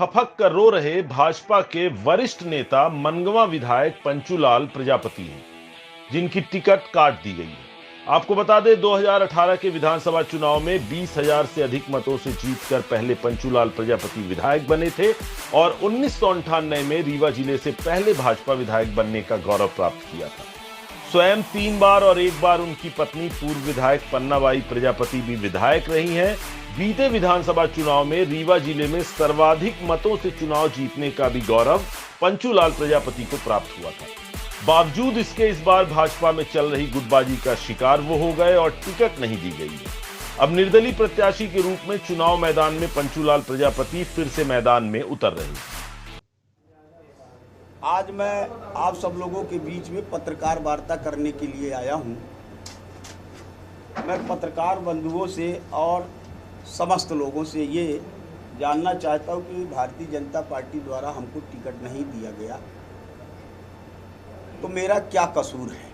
फफक कर रो रहे भाजपा के वरिष्ठ नेता मनगवा विधायक पंचूलाल प्रजापति हैं, जिनकी टिकट काट दी गई है। आपको बता दें, 2018 के विधानसभा चुनाव में 20,000 से अधिक मतों से जीतकर पहले पंचूलाल प्रजापति विधायक बने थे और 1998 में रीवा जिले से पहले भाजपा विधायक बनने का गौरव प्राप्त किया था। स्वयं 3 बार और 1 बार उनकी पत्नी पूर्व विधायक पन्नाबाई प्रजापति भी विधायक रही हैं। बीते विधानसभा चुनाव में रीवा जिले में सर्वाधिक मतों से चुनाव जीतने का भी गौरव पंचूलाल प्रजापति को प्राप्त हुआ था। बावजूद इसके इस बार भाजपा में चल रही गुटबाजी का शिकार वो हो गए और टिकट नहीं दी गई है। अब निर्दलीय प्रत्याशी के रूप में चुनाव मैदान में पंचूलाल प्रजापति फिर से मैदान में उतर रहे हैं। आज मैं आप सब लोगों के बीच में पत्रकार वार्ता करने के लिए आया हूं। मैं पत्रकार बंधुओं से और समस्त लोगों से ये जानना चाहता हूं कि भारतीय जनता पार्टी द्वारा हमको टिकट नहीं दिया गया तो मेरा क्या कसूर है।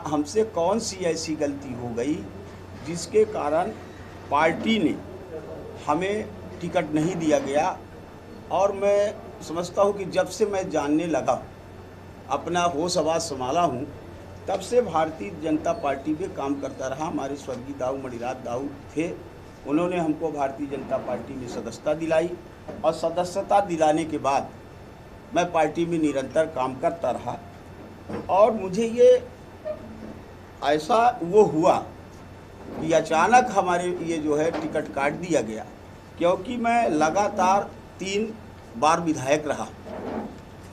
हमसे कौन सी ऐसी गलती हो गई जिसके कारण पार्टी ने हमें टिकट नहीं दिया गया। और मैं समझता हूं कि जब से मैं जानने लगा, अपना होश आवाज संभाला हूं, तब से भारतीय जनता पार्टी पे काम करता रहा। हमारे स्वर्गीय दाऊ मणिराज दाऊ थे, उन्होंने हमको भारतीय जनता पार्टी में सदस्यता दिलाई और सदस्यता दिलाने के बाद मैं पार्टी में निरंतर काम करता रहा। और मुझे ये ऐसा वो हुआ कि अचानक हमारे ये जो है टिकट काट दिया गया, क्योंकि मैं लगातार 3 बार विधायक रहा।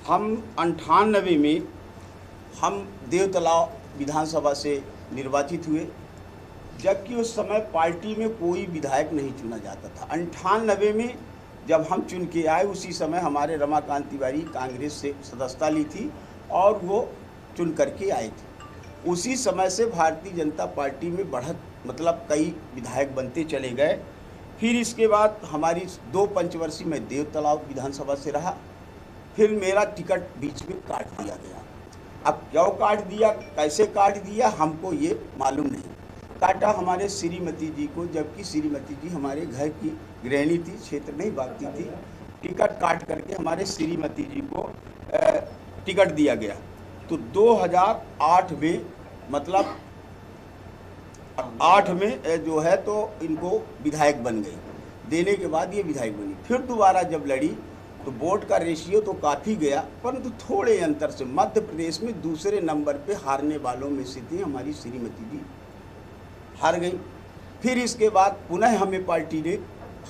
हम 98 में हम देवतलाव विधानसभा से निर्वाचित हुए, जबकि उस समय पार्टी में कोई विधायक नहीं चुना जाता था। 98 में जब हम चुन के आए, उसी समय हमारे रमाकांत तिवारी कांग्रेस से सदस्यता ली थी और वो चुन करके आए थे। उसी समय से भारतीय जनता पार्टी में बढ़त मतलब कई विधायक बनते चले गए। फिर इसके बाद हमारी 2 पंचवर्षीय में देवतलाव विधानसभा से रहा। फिर मेरा टिकट बीच में काट दिया गया। अब क्यों काट दिया, कैसे काट दिया, हमको ये मालूम नहीं। काटा हमारे श्रीमती जी को, जबकि श्रीमती जी हमारे घर की गृहिणी थी, क्षेत्र नहीं भागती थी। टिकट काट करके हमारे श्रीमती जी को टिकट दिया गया। तो 2008 में मतलब 8 में जो है तो इनको विधायक बन गई। देने के बाद ये विधायक बनी। फिर दोबारा जब लड़ी तो वोट का रेशियो तो काफ़ी गया, परंतु थोड़े अंतर से मध्य प्रदेश में दूसरे नंबर पे हारने वालों में से थी हमारी श्रीमती जी, हार गई। फिर इसके बाद पुनः हमें पार्टी ने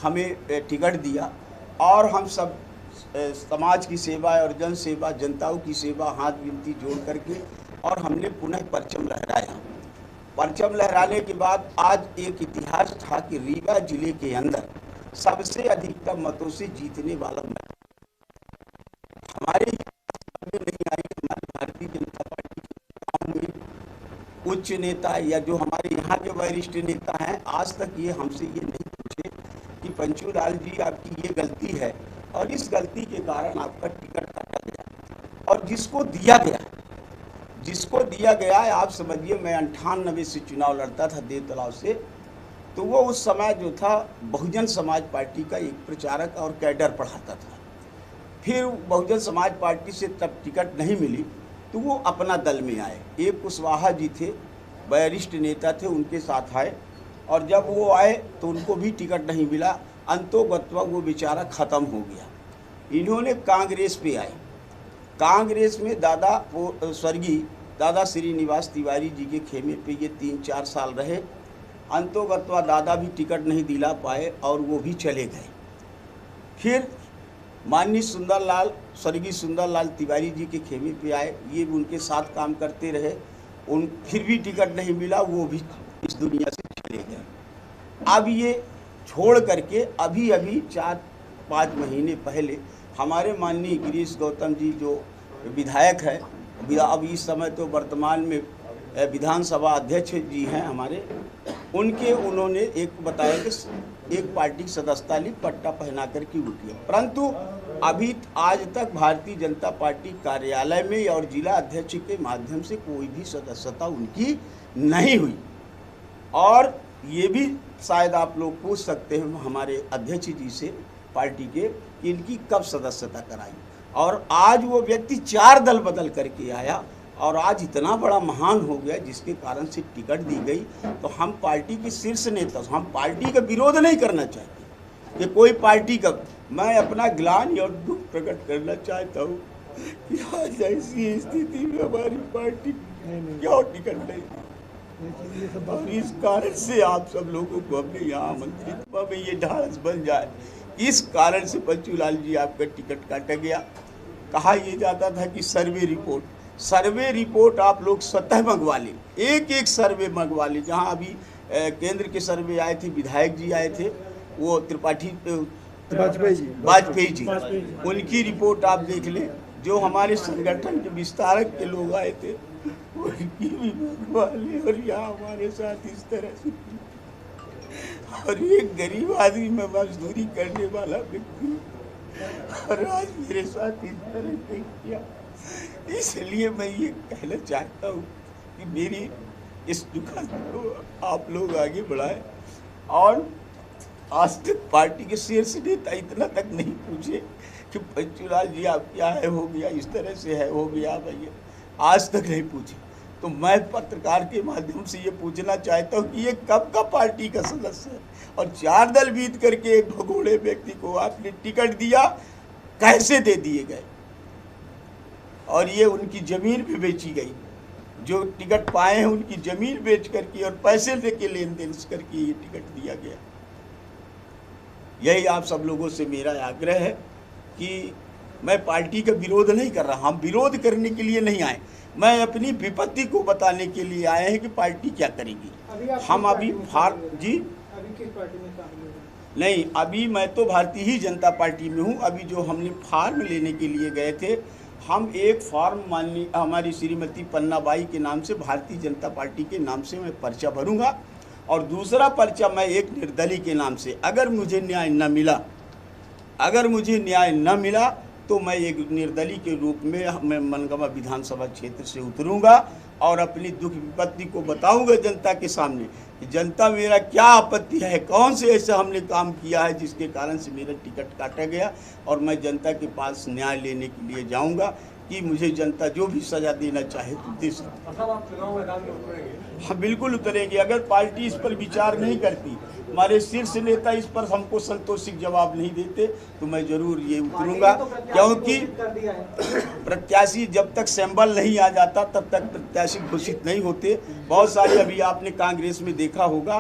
हमें टिकट दिया और हम सब समाज की सेवा और जन सेवा, जनताओं की सेवा हाथ विनती जोड़ करके और हमने पुनः परचम लहराया। परचम लहराने के बाद आज एक इतिहास था कि रीवा जिले के अंदर सबसे अधिकतम मतों से जीतने वाला हमारे नहीं आई। हमारी भारतीय जनता पार्टी में उच्च नेता या जो हमारे यहाँ के वरिष्ठ नेता हैं, आज तक ये हमसे ये नहीं पूछे कि पंचूलाल जी आपकी ये गलती है और इस गलती के कारण आपका टिकट काटा गया। और जिसको दिया गया है, आप समझिए, मैं 98 से चुनाव लड़ता था देवतलाव से, तो वो उस समय जो था बहुजन समाज पार्टी का एक प्रचारक और कैडर पढ़ाता था। फिर बहुजन समाज पार्टी से तब टिकट नहीं मिली तो वो अपना दल में आए। एक कुशवाहा जी थे, वरिष्ठ नेता थे, उनके साथ आए और जब वो आए तो उनको भी टिकट नहीं मिला। अंतोगत्वा वो बेचारा ख़त्म हो गया। इन्होंने कांग्रेस पे आए। कांग्रेस में स्वर्गीय दादा श्रीनिवास तिवारी जी के खेमे पे ये 3-4 साल रहे। अंतोगत्वा दादा भी टिकट नहीं दिला पाए और वो भी चले गए। फिर माननीय स्वर्गीय सुंदरलाल तिवारी जी के खेमे पे आए, ये उनके साथ काम करते रहे। फिर भी टिकट नहीं मिला, वो भी इस दुनिया से चले गए। अब ये छोड़ करके अभी 4-5 महीने पहले हमारे माननीय गिरीश गौतम जी जो विधायक है, अब इस समय तो वर्तमान में विधानसभा अध्यक्ष जी हैं हमारे, उन्होंने एक बताया कि एक पार्टी की सदस्यता ली, पट्टा पहना करके उठी। परंतु अभी आज तक भारतीय जनता पार्टी कार्यालय में और जिला अध्यक्ष के माध्यम से कोई भी सदस्यता उनकी नहीं हुई। और ये भी शायद आप लोग पूछ सकते हैं हमारे अध्यक्ष जी से, पार्टी के कि इनकी कब सदस्यता कराई। और आज वो व्यक्ति 4 दल बदल करके आया और आज इतना बड़ा महान हो गया जिसके कारण से टिकट दी गई। तो हम पार्टी के शीर्ष नेता, हम पार्टी का विरोध नहीं करना चाहते कि कोई पार्टी का, मैं अपना ग्लानि और दुख प्रकट करना चाहता हूँ कि आज ऐसी स्थिति में हमारी पार्टी क्यों टिकट नहीं, और इस कारण से आप सब लोगों को हमने यहाँ आमंत्रित में ये ढाढ़स बन जाए। इस कारण से पंचूलाल जी आपका टिकट काटा गया। कहा यह जाता था कि सर्वे रिपोर्ट आप लोग स्वतः मंगवा लें, एक सर्वे मंगवा लें। जहाँ अभी केंद्र के सर्वे आए थे, विधायक जी आए थे, वो वाजपेयी जी, उनकी रिपोर्ट आप देख लें। जो हमारे संगठन के विस्तारक के लोग आए थे उनकी भी मंगवा लें। और यहाँ हमारे साथ इस तरह से, और एक गरीब आदमी में मजदूरी करने वाला व्यक्ति, और आज मेरे साथ इस तरह से किया। इसलिए मैं ये कहना चाहता हूँ कि मेरी इस दुखद को आप लोग आगे बढ़ाएं। और आज तक पार्टी के शीर्ष नेता इतना तक नहीं पूछे कि पंचूलाल जी आप क्या है, हो गया, इस तरह से है, हो गया भैया, आज तक नहीं पूछे। तो मैं पत्रकार के माध्यम से ये पूछना चाहता हूँ कि ये कब का पार्टी का सदस्य है, और 4 दल बीत करके एक भगोड़े व्यक्ति को आपने टिकट दिया, कैसे दे दिए गए। और ये उनकी ज़मीन भी बेची गई, जो टिकट पाए हैं उनकी ज़मीन बेच करके और पैसे दे के लेन देन करके ये टिकट दिया गया। यही आप सब लोगों से मेरा आग्रह है कि मैं पार्टी का विरोध नहीं कर रहा, हम विरोध करने के लिए नहीं आए, मैं अपनी विपत्ति को बताने के लिए आए हैं कि पार्टी क्या करेगी। हम अभी जी किस पार्टी में शामिल हो? नहीं, अभी मैं तो भारतीय ही जनता पार्टी में हूँ। अभी जो हमने फार्म लेने के लिए गए थे, हम एक फॉर्म माननीय हमारी श्रीमती पन्नाबाई के नाम से भारतीय जनता पार्टी के नाम से मैं पर्चा भरूंगा, और दूसरा पर्चा मैं एक निर्दलीय के नाम से, अगर मुझे न्याय न मिला तो मैं एक निर्दलीय के रूप में मैं मनगवा विधानसभा क्षेत्र से उतरूंगा और अपनी दुख विपत्ति को बताऊंगा जनता के सामने कि जनता मेरा क्या आपत्ति है, कौन से ऐसा हमने काम किया है जिसके कारण से मेरा टिकट काटा गया। और मैं जनता के पास न्याय लेने के लिए जाऊंगा कि मुझे जनता जो भी सज़ा देना चाहे तो दे सकती है। आप चुनाव मैदान में उतरेंगे? हाँ, बिल्कुल उतरेंगे। अगर पार्टी इस पर विचार नहीं करती, हमारे शीर्ष नेता इस पर हमको संतोषिक जवाब नहीं देते, तो मैं जरूर ये उतरूंगा। क्योंकि प्रत्याशी जब तक सैंबल नहीं आ जाता तब तक प्रत्याशी घोषित नहीं होते। बहुत सारे अभी आपने कांग्रेस में देखा होगा